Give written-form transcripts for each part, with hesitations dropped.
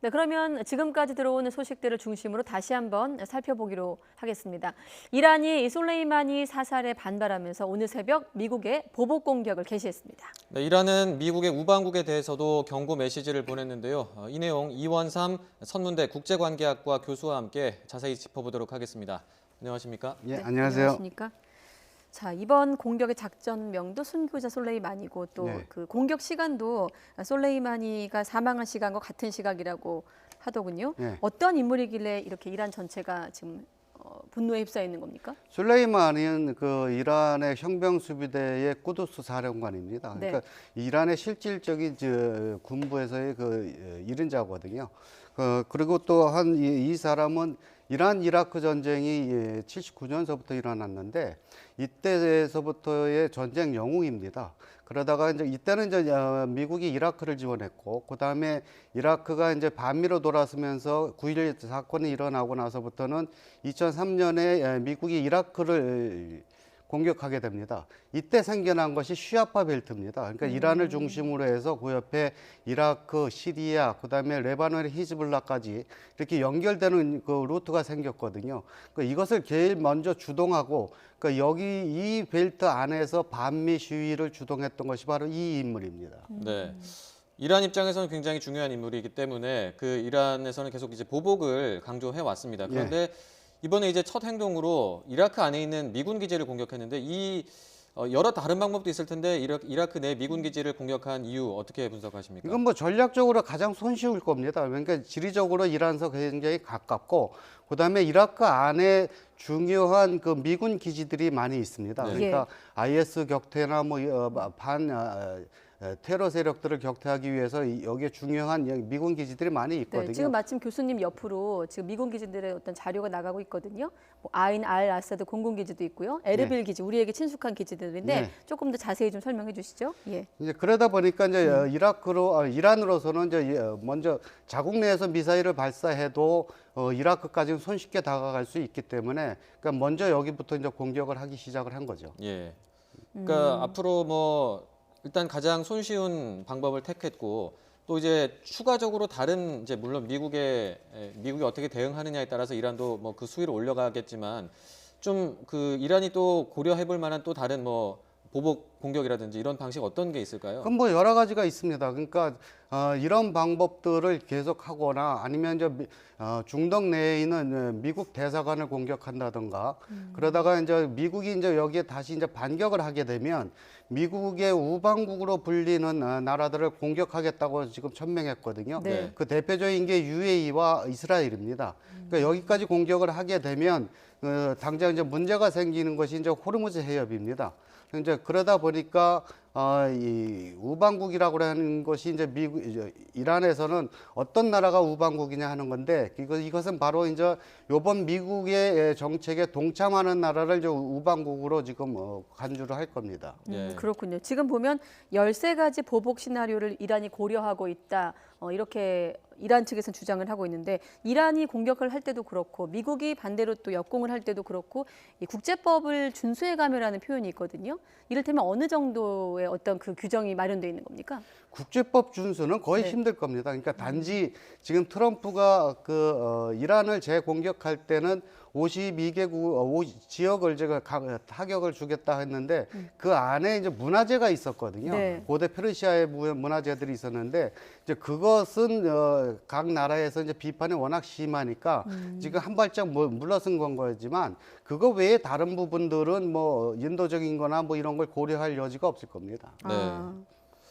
네, 그러면 지금까지 들어오는 소식들을 중심으로 다시 한번 살펴보기로 하겠습니다. 이란이 이 솔레이마니 사살에 반발하면서 오늘 새벽 미국에 보복 공격을 개시했습니다. 네, 이란은 미국의 우방국에 대해서도 경고 메시지를 보냈는데요. 이 내용 이원삼 선문대 국제관계학과 교수와 함께 자세히 짚어보도록 하겠습니다. 안녕하십니까? 예, 네, 안녕하세요. 안녕하십니까? 자, 이번 공격의 작전명도 순교자 솔레이마니고 또 네. 그 공격 시간도 솔레이마니가 사망한 시간과 같은 시각이라고 하더군요. 네. 어떤 인물이길래 이렇게 이란 전체가 지금 분노에 휩싸여 있는 겁니까? 술레이마니는 그 이란의 혁명수비대의 꾸두스 사령관입니다. 네. 그러니까 이란의 실질적인 군부에서의 그 일인자거든요. 그리고 또 이 사람은 이란 이라크 전쟁이 79년서부터 일어났는데 이때에서부터의 전쟁 영웅입니다. 그러다가 이제 이때는 이제 미국이 이라크를 지원했고 그다음에 이라크가 이제 반미로 돌아서면서 9.11 사건이 일어나고 나서부터는 2003년에 미국이 이라크를 공격하게 됩니다. 이때 생겨난 것이 시아파 벨트입니다. 그러니까 이란을 중심으로 해서 그 옆에 이라크, 시리아, 그다음에 레바논의 히즈볼라까지 이렇게 연결되는 그 루트가 생겼거든요. 그러니까 이것을 제일 먼저 주동하고 그러니까 여기 이 벨트 안에서 반미 시위를 주동했던 것이 바로 이 인물입니다. 네. 이란 입장에서는 굉장히 중요한 인물이기 때문에 그 이란에서는 계속 이제 보복을 강조해 왔습니다. 그런데 이번에 이제 첫 행동으로 이라크 안에 있는 미군 기지를 공격했는데 이 여러 다른 방법도 있을 텐데 이라크 내 미군 기지를 공격한 이유 어떻게 분석하십니까? 이건 뭐 전략적으로 가장 손쉬울 겁니다. 그러니까 지리적으로 이란서 굉장히 가깝고 그다음에 이라크 안에 중요한 그 미군 기지들이 많이 있습니다. 네. 그러니까 IS 격퇴나 뭐 테러 세력들을 격퇴하기 위해서 여기에 중요한 미군 기지들이 많이 있거든요. 네, 지금 마침 교수님 옆으로 지금 미군 기지들의 어떤 자료가 나가고 있거든요. 뭐 아인 알 아사드 공군 기지도 있고요. 에르빌 기지, 우리에게 친숙한 기지들인데 네. 조금 더 자세히 좀 설명해 주시죠. 예. 이제 그러다 보니까 이제 이란으로서는 이제 먼저 자국 내에서 미사일을 발사해도 이라크까지는 손쉽게 다가갈 수 있기 때문에 그러니까 먼저 여기부터 이제 공격을 하기 시작을 한 거죠. 예. 그러니까 앞으로 뭐 일단 가장 손쉬운 방법을 택했고 또 이제 추가적으로 다른 이제 물론 미국이 어떻게 대응하느냐에 따라서 이란도 뭐 그 수위를 올려가겠지만 좀 그 이란이 또 고려해볼 만한 또 다른 뭐 보복 공격이라든지 이런 방식 어떤 게 있을까요? 그럼 뭐 여러 가지가 있습니다. 그러니까 이런 방법들을 계속하거나 아니면 이제 중동 내에 있는 미국 대사관을 공격한다든가 그러다가 이제 미국이 이제 여기에 다시 이제 반격을 하게 되면 미국의 우방국으로 불리는 나라들을 공격하겠다고 지금 천명했거든요. 네. 그 대표적인 게 UAE와 이스라엘입니다. 그러니까 여기까지 공격을 하게 되면 당장 이제 문제가 생기는 것이 이제 호르무즈 해협입니다. 이제 그러다 보니까 이 우방국이라고 하는 것이 이제 이란에서는 어떤 나라가 우방국이냐 하는 건데 이것은 바로 이제 요번 미국의 정책에 동참하는 나라를 이제 우방국으로 지금 간주를 할 겁니다. 예. 그렇군요. 지금 보면 13가지 보복 시나리오를 이란이 고려하고 있다. 이렇게 이란 측에서는 주장을 하고 있는데 이란이 공격을 할 때도 그렇고 미국이 반대로 또 역공을 할 때도 그렇고 이 국제법을 준수해가며라는 표현이 있거든요. 이를테면 어느 정도의 어떤 그 규정이 마련되어 있는 겁니까? 국제법 준수는 거의 네. 힘들 겁니다. 그러니까 단지 지금 트럼프가 이란을 재공격할 때는 52개국 지역을 제가 타격을 주겠다 했는데 그 안에 이제 문화재가 있었거든요. 네. 고대 페르시아의 문화재들이 있었는데 이제 그것은 각 나라에서 이제 비판이 워낙 심하니까 지금 한 발짝 물러선 건 거지만 그거 외에 다른 부분들은 뭐 인도적인 거나 뭐 이런 걸 고려할 여지가 없을 겁니다. 네.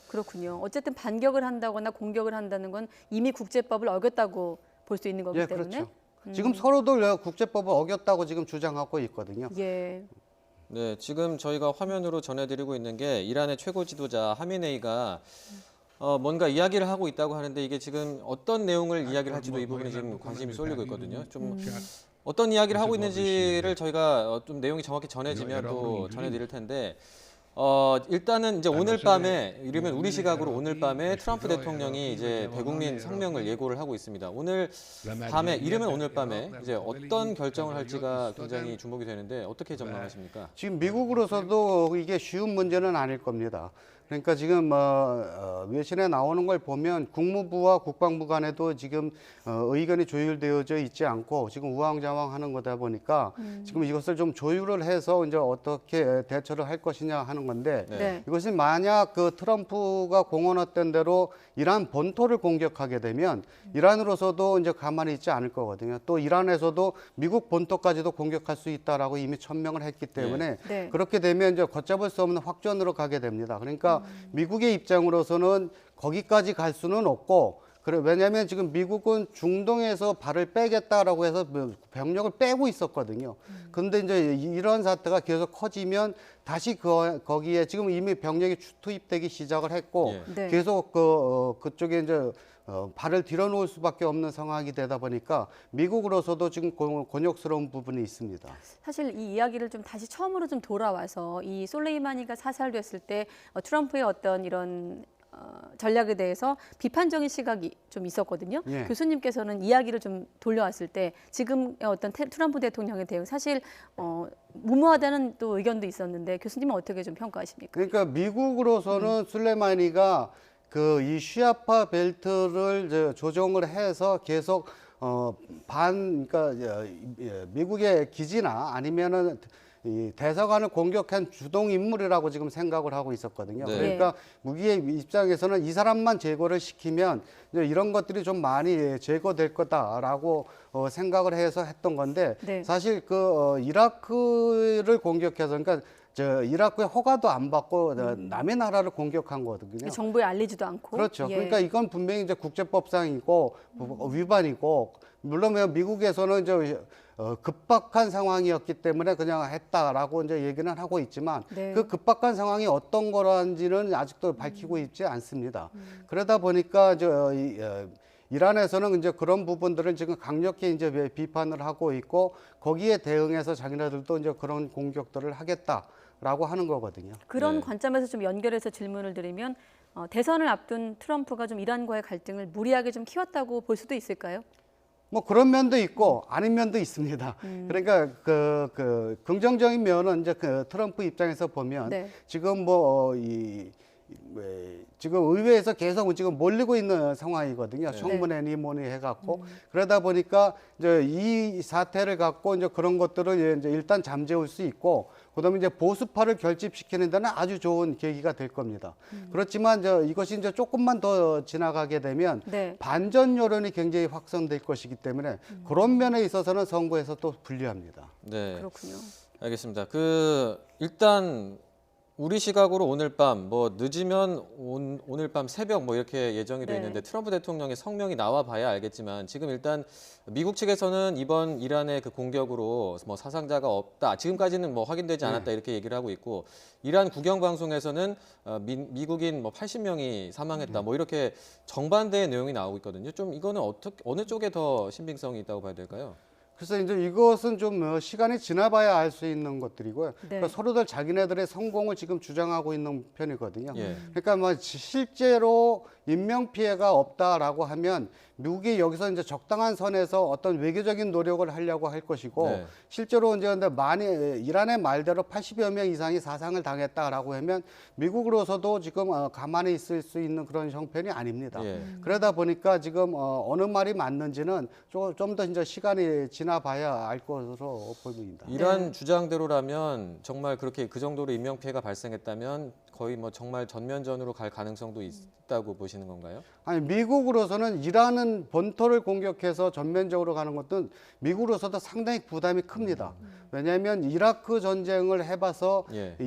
그렇군요. 어쨌든 반격을 한다거나 공격을 한다는 건 이미 국제법을 어겼다고 볼 수 있는 거기 때문에. 그렇죠. 지금 서로들 국제법을 어겼다고 지금 주장하고 있거든요. 예. 네, 지금 저희가 화면으로 전해드리고 있는 게 이란의 최고 지도자 하미네이가 뭔가 이야기를 하고 있다고 하는데 이게 지금 어떤 내용을 이야기를 할지도 이 부분에 지금 관심이 쏠리고 있거든요. 좀 어떤 이야기를 하고 있는지를 저희가 좀 내용이 정확히 전해지면 또 전해드릴 텐데 일단은 이제 오늘 밤에 이르면 우리 시각으로 오늘 밤에 트럼프 대통령이 이제 대국민 성명을 예고를 하고 있습니다. 오늘 밤에 이르면 오늘 밤에 이제 어떤 결정을 할지가 굉장히 주목이 되는데 어떻게 전망하십니까? 지금 미국으로서도 이게 쉬운 문제는 아닐 겁니다. 그러니까 지금 외신에 나오는 걸 보면 국무부와 국방부 간에도 지금 의견이 조율되어져 있지 않고 지금 우왕좌왕하는 거다 보니까 지금 이것을 좀 조율을 해서 이제 어떻게 대처를 할 것이냐 하는 건데 네. 이것이 만약 그 트럼프가 공언했던 대로 이란 본토를 공격하게 되면 이란으로서도 이제 가만히 있지 않을 거거든요. 또 이란에서도 미국 본토까지도 공격할 수 있다라고 이미 천명을 했기 때문에 네. 그렇게 되면 이제 걷잡을 수 없는 확전으로 가게 됩니다. 그러니까 미국의 입장으로서는 거기까지 갈 수는 없고 왜냐하면 지금 미국은 중동에서 발을 빼겠다라고 해서 병력을 빼고 있었거든요. 그런데 이제 이런 사태가 계속 커지면 다시 거기에 지금 이미 병력이 투입되기 시작을 했고 예. 네. 계속 그쪽에 이제 발을 들여놓을 수밖에 없는 상황이 되다 보니까 미국으로서도 지금 곤욕스러운 부분이 있습니다. 사실 이 이야기를 좀 다시 처음으로 좀 돌아와서 이 솔레이마니가 사살됐을 때 트럼프의 어떤 이런 전략에 대해서 비판적인 시각이 좀 있었거든요. 예. 교수님께서는 이야기를 좀 돌려왔을 때 지금의 어떤 트럼프 대통령의 대응 사실 무모하다는 또 의견도 있었는데 교수님은 어떻게 좀 평가하십니까? 그러니까 미국으로서는 술레마니가 그 이 시아파 벨트를 조정을 해서 계속 그러니까 미국의 기지나 아니면은 이 대사관을 공격한 주동 인물이라고 지금 생각을 하고 있었거든요. 네. 그러니까 무기의 입장에서는 이 사람만 제거를 시키면 이제 이런 것들이 좀 많이 제거될 거다라고 생각을 해서 했던 건데 네. 사실 그 이라크를 공격해서 그러니까 이라크의 허가도 안 받고 남의 나라를 공격한 거거든요. 정부에 알리지도 않고. 그렇죠. 예. 그러니까 이건 분명히 이제 국제법상이고 위반이고 물론 미국에서는 이제 급박한 상황이었기 때문에 그냥 했다라고 이제 얘기는 하고 있지만 네. 그 급박한 상황이 어떤 거라는지는 아직도 밝히고 있지 않습니다. 그러다 보니까 이란에서는 이제 그런 부분들을 지금 강력히 이제 비판을 하고 있고 거기에 대응해서 자기네들도 이제 그런 공격들을 하겠다라고 하는 거거든요. 그런 네. 관점에서 좀 연결해서 질문을 드리면 대선을 앞둔 트럼프가 좀 이란과의 갈등을 무리하게 좀 키웠다고 볼 수도 있을까요? 뭐 그런 면도 있고 아닌 면도 있습니다. 그러니까 긍정적인 면은 이제 그 트럼프 입장에서 보면 네. 지금 지금 의회에서 계속 지금 몰리고 있는 상황이거든요. 네. 청문회니 뭐니 해갖고 그러다 보니까 이제 이 사태를 갖고 이제 그런 것들을 이제 일단 잠재울 수 있고 그다음에 이제 보수파를 결집시키는 데는 아주 좋은 계기가 될 겁니다. 그렇지만 이것이 이제 조금만 더 지나가게 되면 네. 반전 여론이 굉장히 확산될 것이기 때문에 그런 면에 있어서는 선거에서 또 불리합니다. 네. 그렇군요. 알겠습니다. 일단 우리 시각으로 오늘 밤 늦으면 오늘 밤 새벽 이렇게 예정이 돼 네. 있는데 트럼프 대통령의 성명이 나와 봐야 알겠지만 지금 일단 미국 측에서는 이번 이란의 그 공격으로 사상자가 없다. 지금까지는 확인되지 않았다 이렇게 얘기를 하고 있고 이란 국영 방송에서는 미국인 80명이 사망했다. 이렇게 정반대의 내용이 나오고 있거든요. 좀 이거는 어느 쪽에 더 신빙성이 있다고 봐야 될까요? 그래서 이제 이것은 좀 시간이 지나봐야 알 수 있는 것들이고요. 네. 그러니까 서로들 자기네들의 성공을 지금 주장하고 있는 편이거든요. 예. 그러니까 실제로 인명 피해가 없다라고 하면 미국이 여기서 이제 적당한 선에서 어떤 외교적인 노력을 하려고 할 것이고 네. 실제로 이제 근데 이란의 말대로 80여 명 이상이 사상을 당했다라고 하면 미국으로서도 지금 가만히 있을 수 있는 그런 형편이 아닙니다. 예. 그러다 보니까 지금 어느 말이 맞는지는 좀 더 이제 시간이 지나봐야 알 것으로 보입니다. 이란 주장대로라면 정말 그렇게 그 정도로 인명 피해가 발생했다면 거의 정말 전면전으로 갈 가능성도 있다고 보시는 건가요? 아니 미국으로서는 이란은 본토를 공격해서 전면적으로 가는 것은 미국으로서도 상당히 부담이 큽니다. 왜냐하면 이라크 전쟁을 해봐서 예.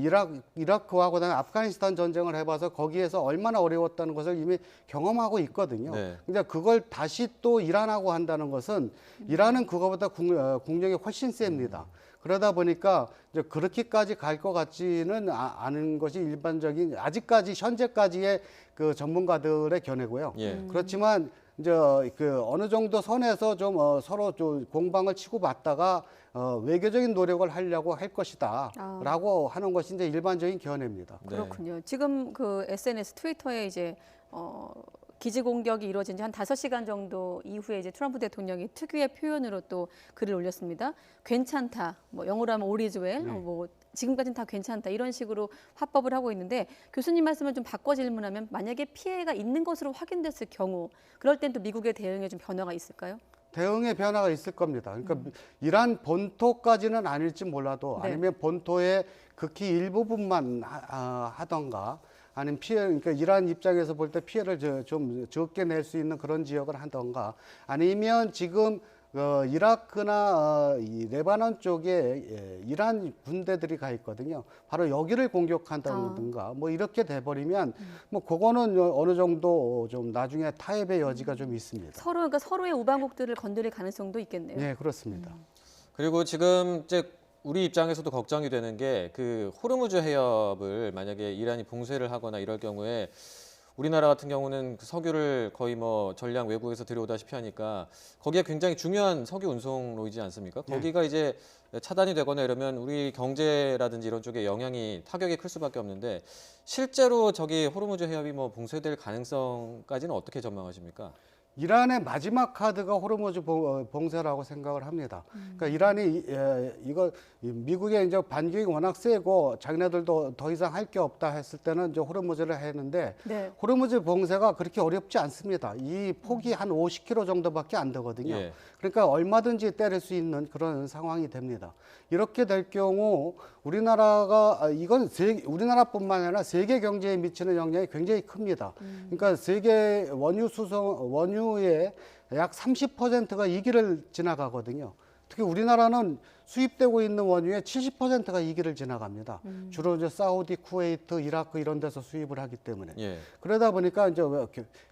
이라크와 그다음에 아프가니스탄 전쟁을 해봐서 거기에서 얼마나 어려웠다는 것을 이미 경험하고 있거든요. 네. 근데 그걸 다시 또 이란하고 한다는 것은 이란은 그거보다 국력이 훨씬 셉니다. 그러다 보니까 이제 그렇게까지 갈 것 같지는 않은 것이 일반적인 아직까지 현재까지의 그 전문가들의 견해고요. 예. 그렇지만 이제 어느 정도 선에서 좀 서로 좀 공방을 치고받다가 외교적인 노력을 하려고 할 것이다라고 하는 것이 이제 일반적인 견해입니다. 네. 그렇군요. 지금 그 SNS 트위터에 이제 기지 공격이 이루어진 지 한 5시간 정도 이후에 이제 트럼프 대통령이 특유의 표현으로 또 글을 올렸습니다. 괜찮다. 뭐 영어로 하면 all is well. 뭐 지금까지는 다 괜찮다. 이런 식으로 화법을 하고 있는데 교수님 말씀을 좀 바꿔 질문하면 만약에 피해가 있는 것으로 확인됐을 경우 그럴 땐 또 미국의 대응에 좀 변화가 있을까요? 대응의 변화가 있을 겁니다. 그러니까 이란 본토까지는 아닐지 몰라도 네. 아니면 본토의 극히 일부분만 하던가 아니면 피해, 그러니까 이란 입장에서 볼 때 피해를 좀 적게 낼 수 있는 그런 지역을 하던가 아니면 지금 이라크나 이 레바논 쪽에 이란 군대들이 가 있거든요. 바로 여기를 공격한다든가 뭐 이렇게 돼버리면 뭐 그거는 어느 정도 좀 나중에 타협의 여지가 좀 있습니다. 그러니까 서로의 우방국들을 건드릴 가능성도 있겠네요. 네, 그렇습니다. 그리고 지금 이제 우리 입장에서도 걱정이 되는 게 그 호르무즈 해협을 만약에 이란이 봉쇄를 하거나 이럴 경우에 우리나라 같은 경우는 그 석유를 거의 뭐 전량 외국에서 들여오다시피 하니까 거기가 굉장히 중요한 석유 운송로이지 않습니까? 거기가 이제 차단이 되거나 이러면 우리 경제라든지 이런 쪽에 영향이 타격이 클 수밖에 없는데 실제로 저기 호르무즈 해협이 뭐 봉쇄될 가능성까지는 어떻게 전망하십니까? 이란의 마지막 카드가 호르무즈 봉쇄라고 생각을 합니다. 그러니까 이란이 미국의 이제 반격이 워낙 세고 자기네들도 더 이상 할 게 없다 했을 때는 이제 호르무즈를 했는데 네. 호르무즈 봉쇄가 그렇게 어렵지 않습니다. 이 폭이 한 50km 정도밖에 안 되거든요. 예. 그러니까 얼마든지 때릴 수 있는 그런 상황이 됩니다. 이렇게 될 경우 우리나라가 이건 우리나라뿐만 아니라 세계 경제에 미치는 영향이 굉장히 큽니다. 그러니까 세계 원유의 약 30%가 이 길을 지나가거든요. 특히 우리나라는 수입되고 있는 원유의 70%가 이 길을 지나갑니다. 주로 이제 사우디, 쿠웨이트, 이라크 이런 데서 수입을 하기 때문에. 예. 그러다 보니까 이제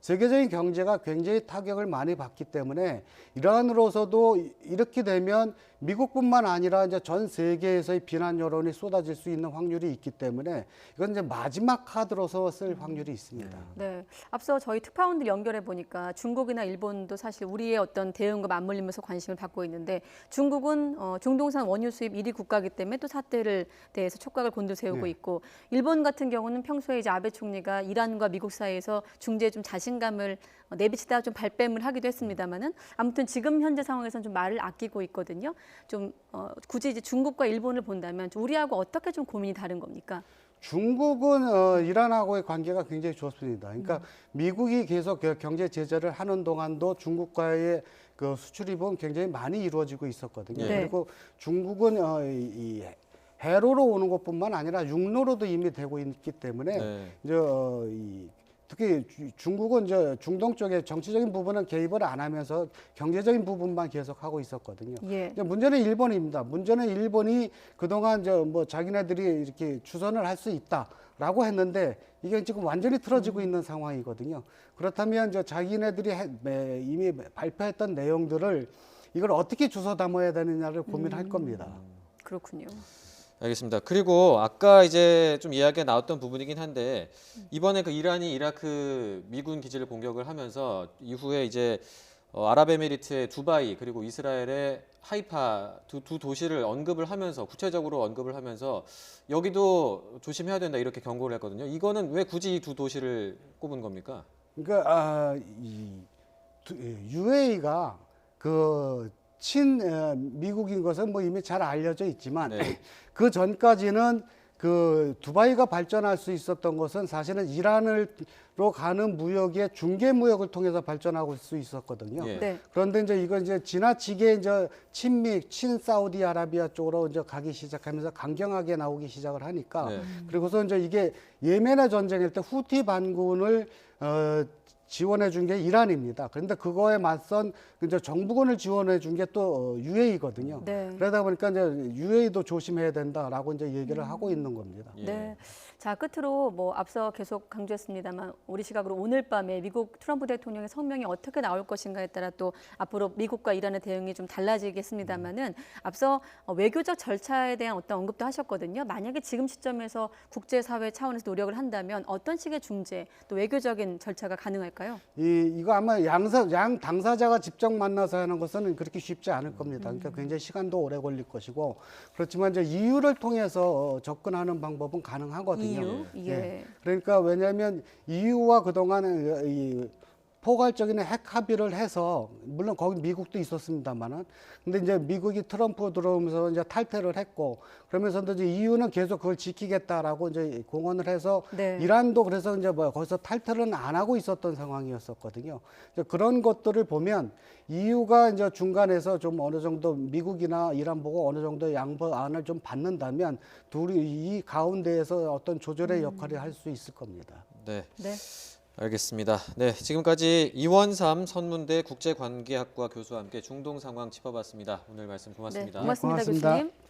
세계적인 경제가 굉장히 타격을 많이 받기 때문에 이란으로서도 이렇게 되면 미국뿐만 아니라 이제 전 세계에서의 비난 여론이 쏟아질 수 있는 확률이 있기 때문에 이건 이제 마지막 카드로서 쓸 확률이 있습니다. 네, 앞서 저희 특파원들 연결해 보니까 중국이나 일본도 사실 우리의 어떤 대응과 맞물리면서 관심을 받고 있는데 중국은 중동산 원유 수입 1위 국가이기 때문에 또 사태를 대해서 촉각을 곤두세우고 네. 있고 일본 같은 경우는 평소에 이제 아베 총리가 이란과 미국 사이에서 중재에 좀 자신감을 내비치다가 좀 발뺌을 하기도 했습니다만은 아무튼 지금 현재 상황에서는 좀 말을 아끼고 있거든요. 좀 굳이 이제 중국과 일본을 본다면 우리하고 어떻게 좀 고민이 다른 겁니까? 중국은 이란하고의 관계가 굉장히 좋습니다. 그러니까 미국이 계속 경제 제재를 하는 동안도 중국과의 그 수출입은 굉장히 많이 이루어지고 있었거든요. 네. 그리고 중국은 이 해로로 오는 것뿐만 아니라 육로로도 이미 되고 있기 때문에 네. 이제 특히 중국은 이제 중동 쪽에 정치적인 부분은 개입을 안 하면서 경제적인 부분만 계속 하고 있었거든요. 예. 근데 문제는 일본입니다. 문제는 일본이 그동안 뭐 자기네들이 이렇게 주선을 할 수 있다라고 했는데 이게 지금 완전히 틀어지고 있는 상황이거든요. 그렇다면 이제 자기네들이 이미 발표했던 내용들을 이걸 어떻게 주워 담아야 되느냐를 고민할 겁니다. 그렇군요. 알겠습니다. 그리고 아까 이제 좀 이야기가 나왔던 부분이긴 한데 이번에 그 이란이 이라크 미군 기지를 공격을 하면서 이후에 이제 아랍에미리트의 두바이 그리고 이스라엘의 하이파 두 도시를 언급을 하면서 구체적으로 언급을 하면서 여기도 조심해야 된다 이렇게 경고를 했거든요. 이거는 왜 굳이 이 두 도시를 꼽은 겁니까? 그러니까 UAE가 그 미국인 것은 뭐 이미 잘 알려져 있지만 네. 그 전까지는 그 두바이가 발전할 수 있었던 것은 사실은 이란으로 가는 무역의 중개 무역을 통해서 발전하고 수 있었거든요. 예. 네. 그런데 이제 이건 이제 지나치게 이제 친사우디아라비아 쪽으로 이제 가기 시작하면서 강경하게 나오기 시작을 하니까 네. 그리고서 이제 이게 예멘의 전쟁일 때 후티 반군을 지원해 준 게 이란입니다. 그런데 그거에 맞선 이제 정부군을 지원해 준 게 또 UAE거든요. 네. 그러다 보니까 이제 UAE도 조심해야 된다라고 이제 얘기를 하고 있는 겁니다. 예. 네. 자, 끝으로 뭐 앞서 계속 강조했습니다만 우리 시각으로 오늘 밤에 미국 트럼프 대통령의 성명이 어떻게 나올 것인가에 따라 또 앞으로 미국과 이란의 대응이 좀 달라지겠습니다만은 앞서 외교적 절차에 대한 어떤 언급도 하셨거든요. 만약에 지금 시점에서 국제사회 차원에서 노력을 한다면 어떤 식의 중재 또 외교적인 절차가 가능할까요? 이거 아마 양 당사자가 직접 만나서 하는 것은 그렇게 쉽지 않을 겁니다. 그러니까 굉장히 시간도 오래 걸릴 것이고 그렇지만 이제 EU를 통해서 접근하는 방법은 가능하거든요. EU? 예. 그러니까 왜냐하면 EU와 그동안 포괄적인 핵 합의를 해서 물론 거기 미국도 있었습니다만은 근데 이제 미국이 트럼프 들어오면서 이제 탈퇴를 했고 그러면서도 이제 EU는 계속 그걸 지키겠다라고 이제 공언을 해서 네. 이란도 그래서 이제 뭐 거기서 탈퇴는 안 하고 있었던 상황이었었거든요. 이제 그런 것들을 보면 EU가 이제 중간에서 좀 어느 정도 미국이나 이란 보고 어느 정도 양보안을 좀 받는다면 둘이 이 가운데에서 어떤 조절의 역할을 할 수 있을 겁니다. 네. 네. 알겠습니다. 네, 지금까지 이원삼 선문대 국제관계학과 교수와 함께 중동 상황 짚어봤습니다. 오늘 말씀 고맙습니다. 네, 고맙습니다, 고맙습니다. 교수님.